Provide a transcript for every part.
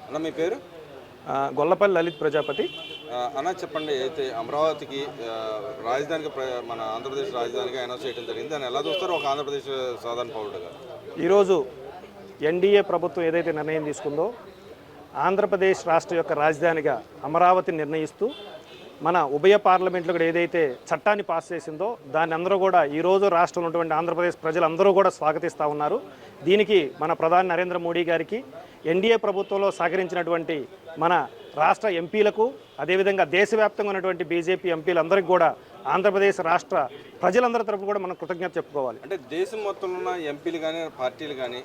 అన్న మీ పేరు? గొల్లపల్లి లలిత్ ప్రజాపతి. అన్న చెప్పండి, అయితే అమరావతికి రాజధానికి మన ఆంధ్రప్రదేశ్ రాజధానిగా అనౌన్స్ చేయడం జరిగింది. దాన్ని ఎలా చూస్తారు ఒక ఆంధ్రప్రదేశ్ సాధారణ పౌరుడుగా? ఈరోజు ఎన్డీఏ ప్రభుత్వం ఏదైతే నిర్ణయం తీసుకుందో ఆంధ్రప్రదేశ్ రాష్ట్ర యొక్క రాజధానిగా అమరావతిని నిర్ణయిస్తూ మన ఉభయ పార్లమెంట్లో కూడా ఏదైతే చట్టాన్ని పాస్ చేసిందో దాన్ని అందరూ కూడా ఈరోజు రాష్ట్రంలో ఉన్నటువంటి ఆంధ్రప్రదేశ్ ప్రజలందరూ కూడా స్వాగతిస్తూ ఉన్నారు. దీనికి మన ప్రధాని నరేంద్ర మోడీ గారికి, ఎన్డీఏ ప్రభుత్వంలో సహకరించినటువంటి మన రాష్ట్ర ఎంపీలకు, అదేవిధంగా దేశవ్యాప్తంగా ఉన్నటువంటి బీజేపీ ఎంపీలందరికీ కూడా ఆంధ్రప్రదేశ్ రాష్ట్ర ప్రజలందరి తరఫున కూడా మనం కృతజ్ఞత చెప్పుకోవాలి. అంటే దేశం మొత్తంలో ఉన్న ఎంపీలు కానీ పార్టీలు కానీ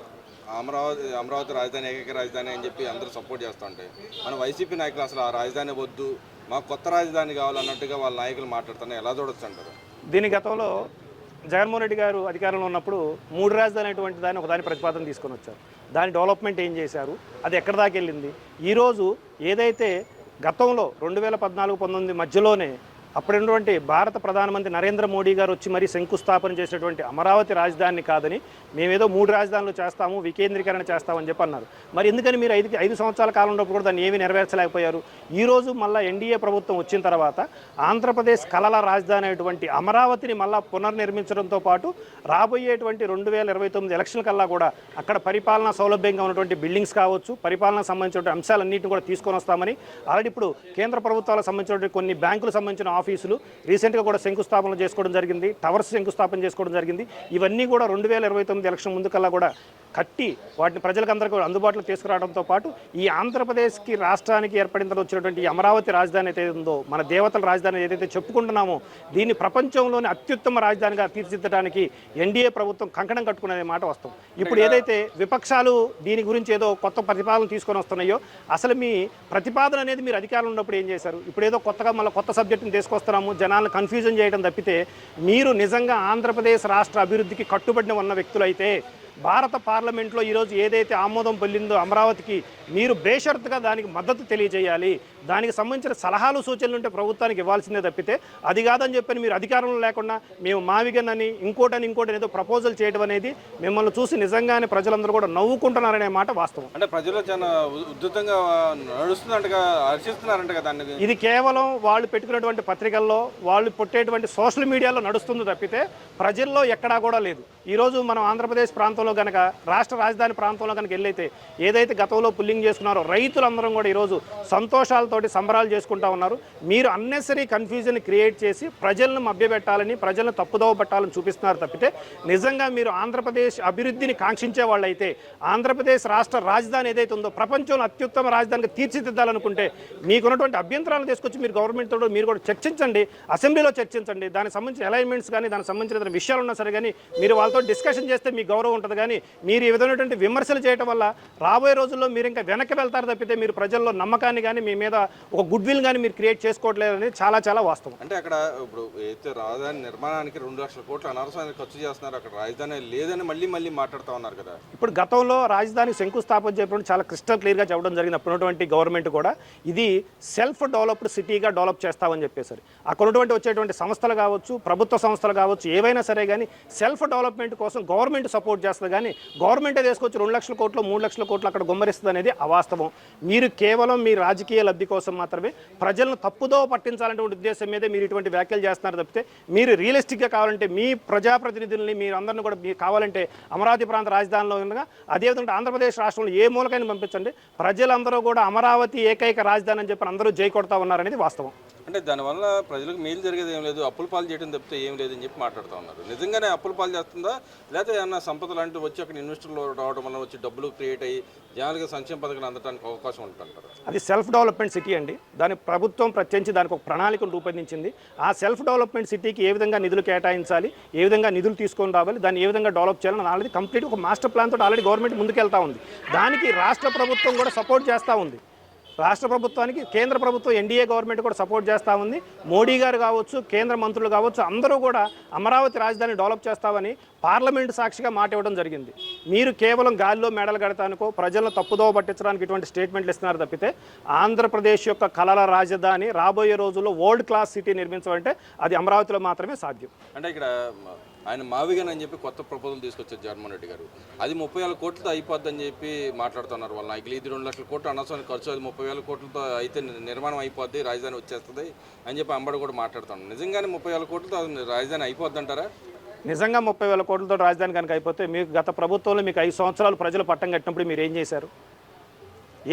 అమరావతి రాజధాని ఏకైక రాజధాని అని చెప్పి అందరూ సపోర్ట్ చేస్తూ ఉంటాయి. మన వైసీపీ నాయకులు అసలు ఆ రాజధాని వద్దు, మాకు కొత్త రాజధాని కావాలన్నట్టుగా వాళ్ళ నాయకులు మాట్లాడుతున్నారు. ఎలా చూడొచ్చు అంటారు? దీని గతంలో జగన్మోహన్ రెడ్డి గారు అధికారంలో ఉన్నప్పుడు 3 రాజధాని అనేటువంటి దాన్ని ఒకదాని ప్రతిపాదన తీసుకొని వచ్చారు. దాని డెవలప్మెంట్ ఏం చేశారు, అది ఎక్కడి దాకా వెళ్ళింది? ఈరోజు ఏదైతే గతంలో 2014-19 మధ్యలోనే అప్పుడున్నటువంటి భారత ప్రధానమంత్రి నరేంద్ర మోడీ గారు వచ్చి మరీ శంకుస్థాపన చేసినటువంటి అమరావతి రాజధానిని కాదని మేమేదో 3 రాజధానులు చేస్తాము, వికేంద్రీకరణ చేస్తామని చెప్పి అన్నారు. మరి ఎందుకని మీరు 5 సంవత్సరాల కాలంలో కూడా దాన్ని ఏమీ నెరవేర్చలేకపోయారు? ఈరోజు మళ్ళీ ఎన్డీఏ ప్రభుత్వం వచ్చిన తర్వాత ఆంధ్రప్రదేశ్ కళల రాజధాని అయినటువంటి అమరావతిని మళ్ళీ పునర్నిర్మించడంతో పాటు రాబోయేటువంటి 2029 ఎలక్షన్ కల్లా కూడా అక్కడ పరిపాలనా సౌలభ్యంగా ఉన్నటువంటి బిల్డింగ్స్ కావచ్చు, పరిపాలనకు సంబంధించిన అంశాలన్నింటినీ కూడా తీసుకొని వస్తామని ఆల్రెడీ ఇప్పుడు కేంద్ర ప్రభుత్వాలకు సంబంధించినటువంటి కొన్ని బ్యాంకులకు సంబంధించిన ఆఫీసులు రీసెంట్గా కూడా శంకుస్థాపన చేసుకోవడం జరిగింది, టవర్స్ శంకుస్థాపన చేసుకోవడం జరిగింది. ఇవన్నీ కూడా 2029 ఎలక్షన్ ముందు కల్లా కూడా కట్టి వాటిని ప్రజలకందరికీ అందుబాటులో తీసుకురావడంతో పాటు ఈ ఆంధ్రప్రదేశ్కి రాష్ట్రానికి ఏర్పడిన తర్వాత వచ్చినటువంటి ఈ అమరావతి రాజధాని అయితే ఉందో, మన దేవతల రాజధాని ఏదైతే చెప్పుకుంటున్నామో దీన్ని ప్రపంచంలోని అత్యుత్తమ రాజధానిగా తీర్చిదిద్దడానికి ఎన్డీఏ ప్రభుత్వం కంకణం కట్టుకునే మాట వస్తాం. ఇప్పుడు ఏదైతే విపక్షాలు దీని గురించి ఏదో కొత్త ప్రతిపాదన తీసుకొని వస్తున్నాయో, అసలు మీ ప్రతిపాదన అనేది మీరు అధికారంలో ఉన్నప్పుడు ఏం చేశారు? ఇప్పుడు ఏదో కొత్తగా మళ్ళీ కొత్త సబ్జెక్టుని తీసుకొస్తున్నాము, జనాలను కన్ఫ్యూజన్ చేయడం తప్పితే మీరు నిజంగా ఆంధ్రప్రదేశ్ రాష్ట్ర అభివృద్ధికి కట్టుబడిన ఉన్న వ్యక్తులు అయితే భారత పార్లమెంట్లో ఈరోజు ఏదైతే ఆమోదం పొందిందో అమరావతికి మీరు బేషరతుగా దానికి మద్దతు తెలియజేయాలి. దానికి సంబంధించిన సలహాలు సూచనలు ఉంటే ప్రభుత్వానికి ఇవ్వాల్సిందే తప్పితే అది కాదని చెప్పని మీరు అధికారంలో లేకుండా మేము మావిగనని ఇంకోటని ఏదో ప్రపోజల్ చేయడం అనేది మిమ్మల్ని చూసి నిజంగానే ప్రజలందరూ కూడా నవ్వుకుంటున్నారనే మాట వాస్తవం. అంటే ప్రజలు చాలా ఉద్ధృతంగా నడుస్తున్నట్టుగా హర్షిస్తున్నారంట దాన్ని. ఇది కేవలం వాళ్ళు పెట్టుకున్నటువంటి పత్రికల్లో, వాళ్ళు పుట్టేటువంటి సోషల్ మీడియాలో నడుస్తుంది తప్పితే ప్రజల్లో ఎక్కడా కూడా లేదు. ఈరోజు మనం ఆంధ్రప్రదేశ్ ప్రాంతంలో కనుక, రాష్ట్ర రాజధాని ప్రాంతంలో కనుక వెళ్ళైతే ఏదైతే గతంలో పుల్లింగ్ చేసుకున్నారో రైతులందరం కూడా ఈరోజు సంతోషాలతోటి సంబరాలు చేసుకుంటా ఉన్నారు. మీరు అన్నెసరీ కన్ఫ్యూజన్ క్రియేట్ చేసి ప్రజలను మభ్యపెట్టాలని, ప్రజలను తప్పుదోవ పెట్టాలని చూపిస్తున్నారు తప్పితే నిజంగా మీరు ఆంధ్రప్రదేశ్ అభివృద్ధిని కాంక్షించే వాళ్ళైతే ఆంధ్రప్రదేశ్ రాష్ట్ర రాజధాని ఏదైతే ఉందో ప్రపంచంలో అత్యుత్తమ రాజధానిగా తీర్చిదిద్దాలనుకుంటే మీకున్నటువంటి అభ్యంతరాలు తీసుకొచ్చి మీరు గవర్నమెంట్తో మీరు కూడా చర్చించండి, అసెంబ్లీలో చర్చించండి. దానికి సంబంధించిన అలైన్మెంట్స్ కానీ దానికి సంబంధించిన విషయాలు ఉన్నా సరే కానీ మీరు వాళ్ళతో డిస్కషన్ చేస్తే మీ గౌరవం ఉంటుంది. కానీ మీరు ఈ విధమైనటువంటి విమర్శలు చేయడం వల్ల రాబోయే రోజుల్లో మీరు ఇంకా వెనక్కి వెళ్తారు తప్పితే మీరు ప్రజల్లో నమ్మకాన్ని కానీ మీ మీద ఒక గుడ్ విల్ కానీ మీరు క్రియేట్ చేసుకోవట్లేదు అనేది చాలా చాలా వాస్తవం. అంటే అక్కడ ఇప్పుడు అయితే రాజధాని నిర్మాణానికి 2 లక్షల కోట్లు అనవసరంగా ఖర్చు చేస్తున్నారు, అక్కడ రాజధాని లేదని మళ్ళీ మాట్లాడుతూ ఉన్నారు కదా. ఇప్పుడు గతంలో రాజధాని శంకుస్థాపన చేయడం చాలా క్రిస్టల్ క్లియర్గా చెప్పడం జరిగింది. అప్పుడున్నటువంటి గవర్నమెంట్ కూడా ఇది సెల్ఫ్ డెవలప్డ్ సిటీగా డెవలప్ చేస్తామని చెప్పేసరి అక్కడ ఉన్నటువంటి వచ్చేటువంటి సంస్థలు కావచ్చు, ప్రభుత్వ సంస్థలు కావచ్చు, ఏవైనా సరే కానీ సెల్ఫ్ డెవలప్మెంట్ కోసం గవర్నమెంట్ సపోర్ట్ చేస్తుంది. కానీ గవర్నమెంటే తీసుకొచ్చి 2 లక్షల కోట్లు 3 లక్షల కోట్లు అక్కడ గుమ్మరిస్తుంది అనేది అవాస్తవం. మీరు కేవలం మీ రాజకీయ లబ్ధి కోసం మాత్రమే ప్రజలను తప్పుదో పట్టించాలనేటువంటి ఉద్దేశం మీదే మీరు ఇటువంటి వ్యాఖ్యలు చేస్తున్నారు తప్పితే మీరు రియలిస్టిక్గా కావాలంటే మీ ప్రజాప్రతినిధుల్ని మీరు అందరినీ కూడా మీరు కావాలంటే అమరావతి ప్రాంత రాజధానిలో ఉండగా అదేవిధంగా ఆంధ్రప్రదేశ్ రాష్ట్రంలో ఏ మూలకైనా పంపించండి, ప్రజలందరూ కూడా అమరావతి ఏకైక రాజధాని అని చెప్పి అందరూ జై కొడతా ఉన్నారనేది వాస్తవం. అంటే దానివల్ల ప్రజలకు మేలు జరిగేది ఏం లేదు, అప్పుల పాలు చేయడం తప్పితే ఏం లేదని చెప్పి మాట్లాడుతూ ఉన్నారు. నిజంగానే అప్పుల పాలు చేస్తుందా, లేకపోతే ఏమన్నా సంపద లాంటివి వచ్చి అక్కడ ఇన్వెస్టర్లు రావడం వల్ల వచ్చి డబ్బులు క్రియేట్ అయ్యి జనాలకి సంక్షేమ పథకాలు అందడానికి అవకాశం ఉంటుంటారు? అది సెల్ఫ్ డెవలప్మెంట్ సిటీ అండి. దాని ప్రభుత్వం ప్రత్యేకించి దానికి ఒక ప్రణాళికను రూపొందించింది. ఆ సెల్ఫ్ డెవలప్మెంట్ సిటీకి ఏ విధంగా నిధులు కేటాయించాలి, ఏ విధంగా నిధులు తీసుకొని రావాలి, దాన్ని ఏ విధంగా డెవలప్ చేయాలని ఆల్రెడీ కంప్లీట్ ఒక మాస్టర్ ప్లాన్ తోటి ఆల్రెడీ గవర్నమెంట్ ముందుకెళ్తా ఉంది. దానికి రాష్ట్ర ప్రభుత్వం కూడా సపోర్ట్ చేస్తూ ఉంది. రాష్ట్ర ప్రభుత్వానికి కేంద్ర ప్రభుత్వం ఎన్డీఏ గవర్నమెంట్ కూడా సపోర్ట్ చేస్తూ ఉంది. మోడీ గారు కావచ్చు, కేంద్ర మంత్రులు కావచ్చు, అందరూ కూడా అమరావతి రాజధాని డెవలప్ చేస్తామని పార్లమెంటు సాక్షిగా మాట ఇవ్వడం జరిగింది. మీరు కేవలం గాలిలో మెడలు కడతానికో ప్రజలను తప్పుదోవ పట్టించడానికి ఇటువంటి స్టేట్మెంట్లు ఇస్తున్నారు తప్పితే ఆంధ్రప్రదేశ్ యొక్క కళల రాజధాని రాబోయే రోజుల్లో వరల్డ్ క్లాస్ సిటీ నిర్మించాలంటే అది అమరావతిలో మాత్రమే సాధ్యం. అంటే ఇక్కడ ఆయన మావిగన్ అని చెప్పి కొత్త ప్రపోజల్ తీసుకొచ్చారు జగన్మోహన్ రెడ్డి గారు. అది 30,000 కోట్లతో అయిపోద్దని చెప్పి మాట్లాడుతున్నారు వాళ్ళ నాయకులు. ఇది 2 లక్షల కోట్లు అనవసరమైన ఖర్చు, అది 30,000 కోట్లతో అయితే నిర్మాణం అయిపోద్ది, రాజధాని వచ్చేస్తుంది అని చెప్పి అంబడి కూడా మాట్లాడుతున్నాను. నిజంగానే 30,000 కోట్లతో రాజధాని అయిపోద్ది అంటారా? నిజంగా 30,000 కోట్లతో రాజధాని కనుక అయిపోతే మీకు గత ప్రభుత్వంలో మీకు 5 సంవత్సరాలు ప్రజలు పట్టం కట్టినప్పుడు మీరు ఏం చేశారు?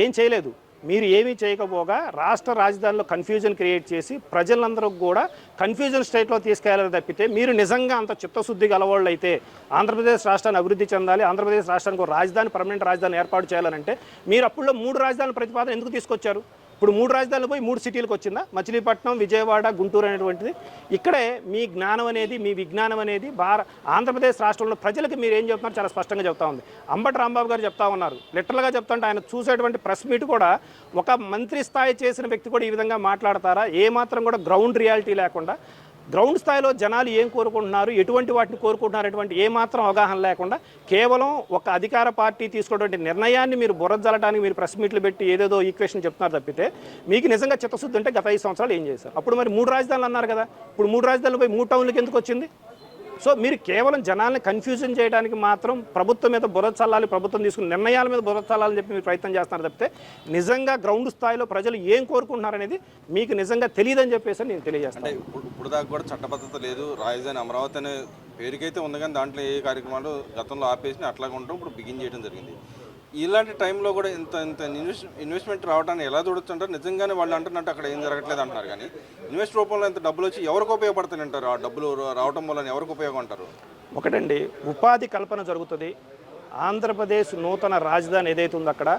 ఏం చేయలేదు. మీరు ఏమీ చేయకపోగా రాష్ట్ర రాజధానిలో కన్ఫ్యూజన్ క్రియేట్ చేసి ప్రజలందరూ కూడా కన్ఫ్యూజన్ స్టేట్లో తీసుకెళ్లాలి తప్పితే మీరు నిజంగా అంత చిత్తశుద్ధి గలవాళ్ళు అయితే ఆంధ్రప్రదేశ్ రాష్ట్రాన్ని అభివృద్ధి చెందాలి, ఆంధ్రప్రదేశ్ రాష్ట్రానికి ఒక రాజధాని పర్మనెంట్ రాజధాని ఏర్పాటు చేయాలంటే మీరు అప్పుడులో 3 రాజధానుల ప్రతిపాదన ఎందుకు తీసుకొచ్చారు? ఇప్పుడు 3 రాజధానులు పోయి 3 సిటీలకు వచ్చిందా? మచిలీపట్నం, విజయవాడ, గుంటూరు అనేటువంటిది. ఇక్కడే మీ జ్ఞానం అనేది, మీ విజ్ఞానం అనేది ఆంధ్రప్రదేశ్ రాష్ట్రంలో ప్రజలకు మీరు ఏం చెప్తున్నారు చాలా స్పష్టంగా చెప్తా ఉంది. అంబటి రాంబాబు గారు చెప్తా ఉన్నారు, లిటరల్గా చెప్తుంటే ఆయన చూసేటువంటి ప్రెస్ మీట్ కూడా ఒక మంత్రి స్థాయి చేసిన వ్యక్తి కూడా ఈ విధంగా మాట్లాడతారా? ఏమాత్రం కూడా గ్రౌండ్ రియాలిటీ లేకుండా, గ్రౌండ్ స్థాయిలో జనాలు ఏం కోరుకుంటున్నారు, ఎటువంటి వాటిని కోరుకుంటున్నారు అటువంటి ఏమాత్రం అవగాహన లేకుండా కేవలం ఒక అధికార పార్టీ తీసుకున్నటువంటి నిర్ణయాన్ని మీరు బుర్రజల్లడానికి మీరు ప్రెస్ మీట్లు పెట్టి ఏదేదో ఈక్వేషన్ చెప్తున్నారు తప్పితే మీకు నిజంగా చిత్తశుద్ధి ఉంటే గత 5 సంవత్సరాలు ఏం చేశారు? అప్పుడు మరి 3 రాజధానులు అన్నారు కదా, ఇప్పుడు 3 రాజధానులు పోయి 3 టౌన్లకి ఎందుకు వచ్చింది? సో మీరు కేవలం జనాల్ని కన్ఫ్యూజన్ చేయడానికి మాత్రం ప్రభుత్వం మీద బుర్ర చల్లాలి, ప్రభుత్వం తీసుకున్న నిర్ణయాల మీద బుర్ర చల్లాలని చెప్పి మీరు ప్రయత్నం చేస్తున్నారు తప్పితే నిజంగా గ్రౌండ్ స్థాయిలో ప్రజలు ఏం కోరుకుంటున్నారనేది మీకు నిజంగా తెలియదని చెప్పేసి నేను తెలియజేస్తాను. అంటే ఇప్పుడు దాకా కూడా చట్టబద్ధత లేదు, రాజధాని అమరావతి అనే పేరుకైతే ఉంది కానీ దాంట్లో ఏ కార్యక్రమాలు గతంలో ఆపేసి అట్లాగే ఉంటాం, ఇప్పుడు బిగిన్ చేయడం జరిగింది. ఇలాంటి టైంలో కూడా ఇంత ఇన్వెస్ట్మెంట్ రావడానికి ఎలా చూడొచ్చు అంటారు? నిజంగానే వాళ్ళు అంటున్నట్టు అక్కడ ఏం జరగట్లేదు అంటున్నారు, కానీ ఇన్వెస్ట్ రూపంలో ఎంత డబ్బులు వచ్చి ఎవరికి ఉపయోగపడుతుంది అంటారు? ఆ డబ్బులు రావడం వల్ల ఎవరికి ఉపయోగం అంటారు? ఒకటండి, ఉపాధి కల్పన జరుగుతుంది. ఆంధ్రప్రదేశ్ నూతన రాజధాని ఏదైతే ఉందో అక్కడ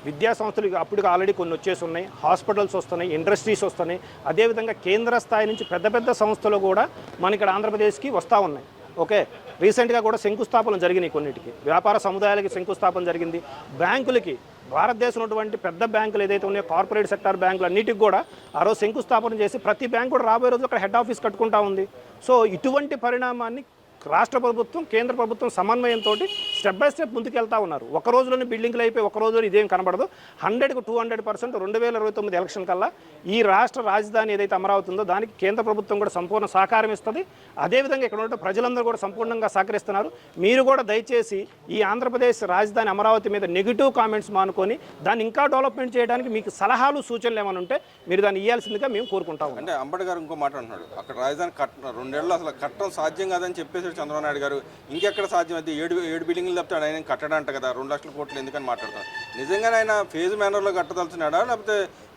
విద్యా సంస్థలు అప్పటికి ఆల్రెడీ కొన్ని వచ్చేసి ఉన్నాయి, హాస్పిటల్స్ వస్తున్నాయి, ఇండస్ట్రీస్ వస్తున్నాయి. అదేవిధంగా కేంద్ర స్థాయి నుంచి పెద్ద పెద్ద సంస్థలు కూడా మన ఇక్కడ ఆంధ్రప్రదేశ్కి వస్తూ ఉన్నాయి. ఓకే, రీసెంట్గా కూడా శంకుస్థాపన జరిగినాయి, కొన్నిటికి వ్యాపార సముదాయాలకి శంకుస్థాపన జరిగింది. బ్యాంకులకి భారతదేశంలో ఉన్నటువంటి పెద్ద బ్యాంకులు ఏదైతే ఉన్నాయో కార్పొరేట్ సెక్టార్ బ్యాంకులు అన్నిటికి కూడా ఆ రోజు శంకుస్థాపన చేసి ప్రతి బ్యాంకు కూడా రాబోయే రోజు అక్కడ హెడ్ ఆఫీస్ కట్టుకుంటా ఉంది. సో ఇటువంటి పరిణామాన్ని రాష్ట్ర ప్రభుత్వం కేంద్ర ప్రభుత్వం సమన్వయంతో స్టెప్ బై స్టెప్ ముందుకెళ్తా ఉన్నారు. ఒక రోజులోనే బిల్డింగ్లు అయిపోయి ఒక రోజులో ఇదేం కనబడదు. 100కు 200% 2029 ఎలక్షన్ కల్లా ఈ రాష్ట్ర రాజధాని ఏదైతే అమరావతి ఉందో దానికి కేంద్ర ప్రభుత్వం కూడా సంపూర్ణ సహకారం ఇస్తుంది. అదేవిధంగా ఇక్కడ ఉన్న ప్రజలందరూ కూడా సంపూర్ణంగా సహకరిస్తున్నారు. మీరు కూడా దయచేసి ఈ ఆంధ్రప్రదేశ్ రాజధాని అమరావతి మీద నెగిటివ్ కామెంట్స్ మానుకొని దాన్ని ఇంకా డెవలప్మెంట్ చేయడానికి మీకు సలహాలు సూచనలు ఏమైనా ఉంటే మీరు దాన్ని ఇవ్వాల్సిందిగా మేము కోరుకుంటాము. అంటే అంబటి గారు ఇంకో మాట అంటున్నాడు, అక్కడ రాజధాని 2 ఏళ్ళు అసలు కట్టడం సాధ్యం కాదని చెప్పేసి చంద్రబాబు నాయుడు గారు. ఇంకెక్కడ సాధ్యం అయితే 7 బిల్డింగ్లు తప్పితే ఆయన కట్టడంట కదా, 2 లక్షల కోట్లు ఎందుకని మాట్లాడతారు? నిజంగానే ఆయన ఫేజ్ మేనర్లో కట్టదలుచున్నాడా, లేకపోతే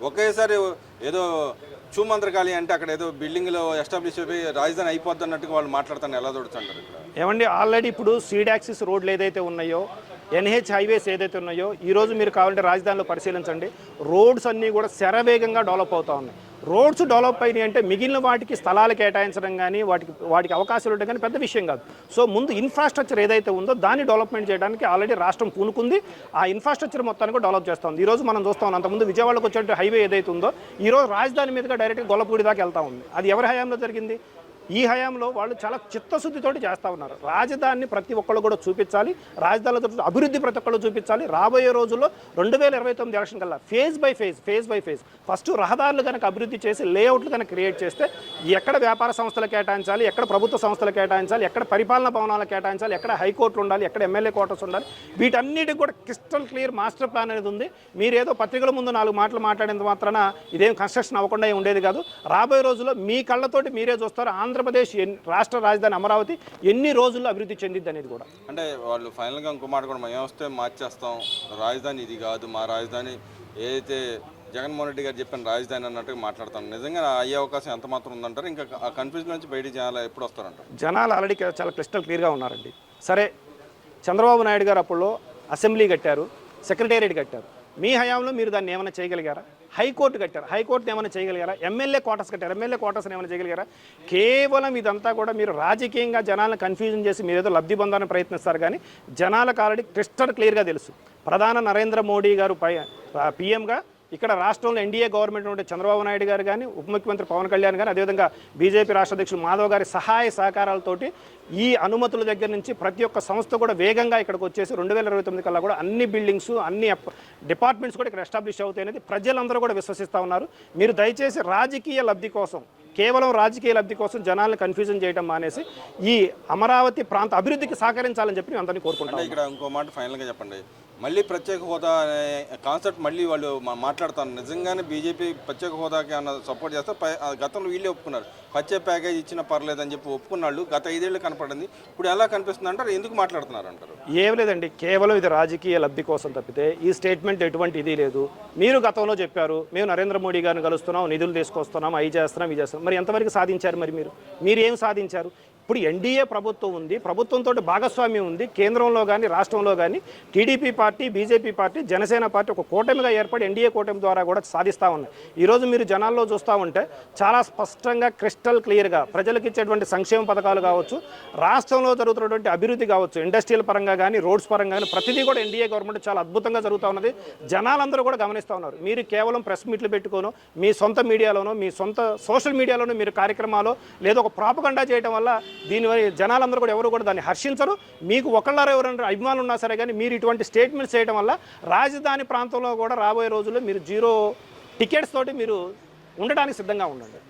ఒకేసారి ఏదో చూమంత్రకాలి అంటే అక్కడ ఏదో బిల్డింగ్లో ఎస్టాబ్లిష్ అయిపోయి రాజధాని అయిపోద్ది అన్నట్టుగా వాళ్ళు మాట్లాడుతాను ఎలా చూడొచ్చంటారు? ఏమండి, ఆల్రెడీ ఇప్పుడు సీడ్ యాక్సిస్ రోడ్లు ఏదైతే ఉన్నాయో, ఎన్హెచ్ హైవేస్ ఏదైతే ఉన్నాయో, ఈరోజు మీరు కావాలంటే రాజధానిలో పరిశీలించండి, రోడ్స్ అన్నీ కూడా శరవేగంగా డెవలప్ అవుతూ ఉన్నాయి. రోడ్స్ డెవలప్ అయినాయి అంటే మిగిలిన వాటికి స్థలాలు కేటాయించడం కానీ వాటికి అవకాశాలు ఉండడం కానీ పెద్ద విషయం కాదు. సో ముందు ఇన్ఫ్రాస్ట్రక్చర్ ఏదైతే ఉందో దాన్ని డెవలప్మెంట్ చేయడానికి ఆల్రెడీ రాష్ట్రం పూనుకుంది. ఆ ఇన్ఫ్రాస్ట్రక్చర్ మొత్తాన్ని కూడా డెవలప్ చేస్తూ ఉంది. ఈరోజు మనం చూస్తాం, అంతకుముందు విజయవాడకు వచ్చే హైవే ఏదైతే ఉందో ఈరోజు రాజధాని మీదుగా డైరెక్ట్గా గొల్లపూడి దాకా వెళ్తూ ఉంది. అది ఎవరి హయాంలో జరిగింది? ఈ హయాంలో వాళ్ళు చాలా చిత్తశుద్ధితోటి చేస్తూ ఉన్నారు. రాజధానిని ప్రతి ఒక్కళ్ళు కూడా చూపించాలి, రాజధానితో అభివృద్ధి ప్రతి ఒక్కళ్ళు చూపించాలి. రాబోయే రోజుల్లో 2029 ఎలక్షన్ కల్లా ఫేజ్ బై ఫేజ్ ఫస్ట్ రహదారులు కనుక అభివృద్ధి చేసి లేఅవుట్లు కనుక క్రియేట్ చేస్తే ఎక్కడ వ్యాపార సంస్థలు కేటాయించాలి, ఎక్కడ ప్రభుత్వ సంస్థలు కేటాయించాలి, ఎక్కడ పరిపాలనా భవనాలు కేటాయించాలి, ఎక్కడ హైకోర్టులు ఉండాలి, ఎక్కడ ఎమ్మెల్యే క్వార్టర్స్ ఉండాలి, వీటన్నిటికి కూడా క్రిస్టల్ క్లియర్ మాస్టర్ ప్లాన్ అనేది ఉంది. మీరేదో పత్రికల ముందు 4 మాటలు మాట్లాడేంత మాత్రాన ఇదేం కన్స్ట్రక్షన్ అవ్వకుండా ఉండేది కాదు. రాబోయే రోజుల్లో మీ కళ్ళతోటి మీరే చూస్తారు ఆంధ్రప్రదేశ్ రాష్ట్ర రాజధాని అమరావతి ఎన్ని రోజుల్లో అభివృద్ధి చెందిద్ది అనేది కూడా. అంటే వాళ్ళు ఫైనల్గా ఇంకో మాట కూడా మేము వస్తే మార్చేస్తాం, రాజధాని ఇది కాదు, మా రాజధాని ఏదైతే జగన్మోహన్ రెడ్డి గారు చెప్పిన రాజధాని అన్నట్టుగా మాట్లాడతాం. నిజంగా అయ్యే అవకాశం ఎంత మాత్రం ఉందంటారు? ఇంకా ఆ కన్ఫ్యూజన్ నుంచి బయటికి జనాలు ఎప్పుడు వస్తారంటారు? జనాలు ఆల్రెడీ చాలా క్లిస్టల్ క్లియర్గా ఉన్నారండి. సరే, చంద్రబాబు నాయుడు గారు అప్పుడు అసెంబ్లీ కట్టారు, సెక్రటేరియట్ కట్టారు. మీ హయాంలో మీరు దాన్ని ఏమైనా చేయగలిగారా? హైకోర్టు కట్టారు, హైకోర్టుని ఏమైనా చేయగలిగారా? ఎమ్మెల్యే క్వార్టర్స్ కట్టారు, ఎమ్మెల్యే క్వార్టర్స్ని ఏమైనా చేయగలిగారా? కేవలం ఇదంతా కూడా మీరు రాజకీయంగా జనాలను కన్ఫ్యూజన్ చేసి మీరు ఏదో లబ్ధి పొందాలని ప్రయత్నిస్తారు. కానీ జనాలకు ఆల్రెడీ క్రిస్టల్ క్లియర్గా తెలుసు, ప్రధాన నరేంద్ర మోడీ గారు పీఎంగా ఇక్కడ రాష్ట్రంలో ఎన్డీఏ గవర్నమెంట్ ఉంటే చంద్రబాబు నాయుడు గారు కానీ ఉప ముఖ్యమంత్రి పవన్ కళ్యాణ్ కానీ అదేవిధంగా బీజేపీ రాష్ట్ర అధ్యక్షులు మాధవ్ గారి సహాయ సహకారాలతోటి ఈ అనుమతుల దగ్గర నుంచి ప్రతి ఒక్క సంస్థ కూడా వేగంగా ఇక్కడికి వచ్చేసి 2029 కల్లా కూడా అన్ని బిల్డింగ్స్ అన్ని డిపార్ట్మెంట్స్ కూడా ఇక్కడ ఎస్టాబ్లిష్ అవుతాయి అనేది ప్రజలందరూ కూడా విశ్వసిస్తూ ఉన్నారు. మీరు దయచేసి రాజకీయ లబ్ధి కోసం కేవలం రాజకీయ లబ్ధి కోసం జనాలను కన్ఫ్యూజన్ చేయడం మానేసి ఈ అమరావతి ప్రాంత అభివృద్ధికి సహకరించాలని చెప్పి అందరినీ కోరుకుంటాం. ఇక్కడ ఇంకో మాట ఫైనల్గా చెప్పండి, మళ్ళీ ప్రత్యేక హోదా అనే కాన్సెప్ట్ మళ్ళీ వాళ్ళు మాట్లాడుతారు. నిజంగానే బీజేపీ ప్రత్యేక హోదాకి ఏమన్నా సపోర్ట్ చేస్తే గతంలో వీళ్ళే ఒప్పుకున్నారు, ప్రత్యేక ప్యాకేజ్ ఇచ్చినా పర్లేదని చెప్పి ఒప్పుకున్నాళ్ళు. గత 5 ఏళ్ళు కనపడింది, ఇప్పుడు ఎలా కనిపిస్తుంది అంటారు, ఎందుకు మాట్లాడుతున్నారు అంటారు? ఏం లేదండి, కేవలం ఇది రాజకీయ లబ్ధి కోసం తప్పితే ఈ స్టేట్మెంట్ ఎటువంటి ఇది లేదు. మీరు గతంలో చెప్పారు మేము నరేంద్ర మోడీ గారిని కలుస్తున్నాం, నిధులు తీసుకొస్తున్నాం, అవి చేస్తున్నాం, ఇవి చేస్తున్నాం. మరి ఎంతవరకు సాధించారు? మరి మీరు ఏం సాధించారు? ఇప్పుడు ఎన్డీఏ ప్రభుత్వం ఉంది, ప్రభుత్వంతో భాగస్వామ్యం ఉంది. కేంద్రంలో కానీ రాష్ట్రంలో కానీ TDP party, BJP party, Janasena party ఒక కూటమిగా ఏర్పడి ఎన్డీఏ కూటమి ద్వారా కూడా సాధిస్తూ ఉన్నాయి. ఈరోజు మీరు జనాల్లో చూస్తూ ఉంటే చాలా స్పష్టంగా క్రిస్టల్ క్లియర్గా ప్రజలకు ఇచ్చేటువంటి సంక్షేమ పథకాలు కావచ్చు, రాష్ట్రంలో జరుగుతున్నటువంటి అభివృద్ధి కావచ్చు, ఇండస్ట్రియల్ పరంగా కానీ రోడ్స్ పరంగా కానీ ప్రతిదీ కూడా ఎన్డీఏ గవర్నమెంట్ చాలా అద్భుతంగా జరుగుతూ ఉన్నది. జనాలందరూ కూడా గమనిస్తూ ఉన్నారు. మీరు కేవలం ప్రెస్ మీట్లు పెట్టుకోను, మీ సొంత మీడియాలోనో మీ సొంత సోషల్ మీడియాలోనో మీరు కార్యక్రమాలు లేదా ఒక ప్రాపగండా చేయడం వల్ల దీనివల్ల జనాలందరూ కూడా ఎవరు కూడా దాన్ని హర్షించరు. మీకు ఒకళ్ళారో ఎవరైనా అభిమానులు ఉన్నా సరే కానీ మీరు ఇటువంటి స్టేట్మెంట్స్ చేయడం వల్ల రాజధాని ప్రాంతంలో కూడా రాబోయే రోజుల్లో మీరు 0 టికెట్స్ తోటి మీరు ఉండడానికి సిద్ధంగా ఉండండి.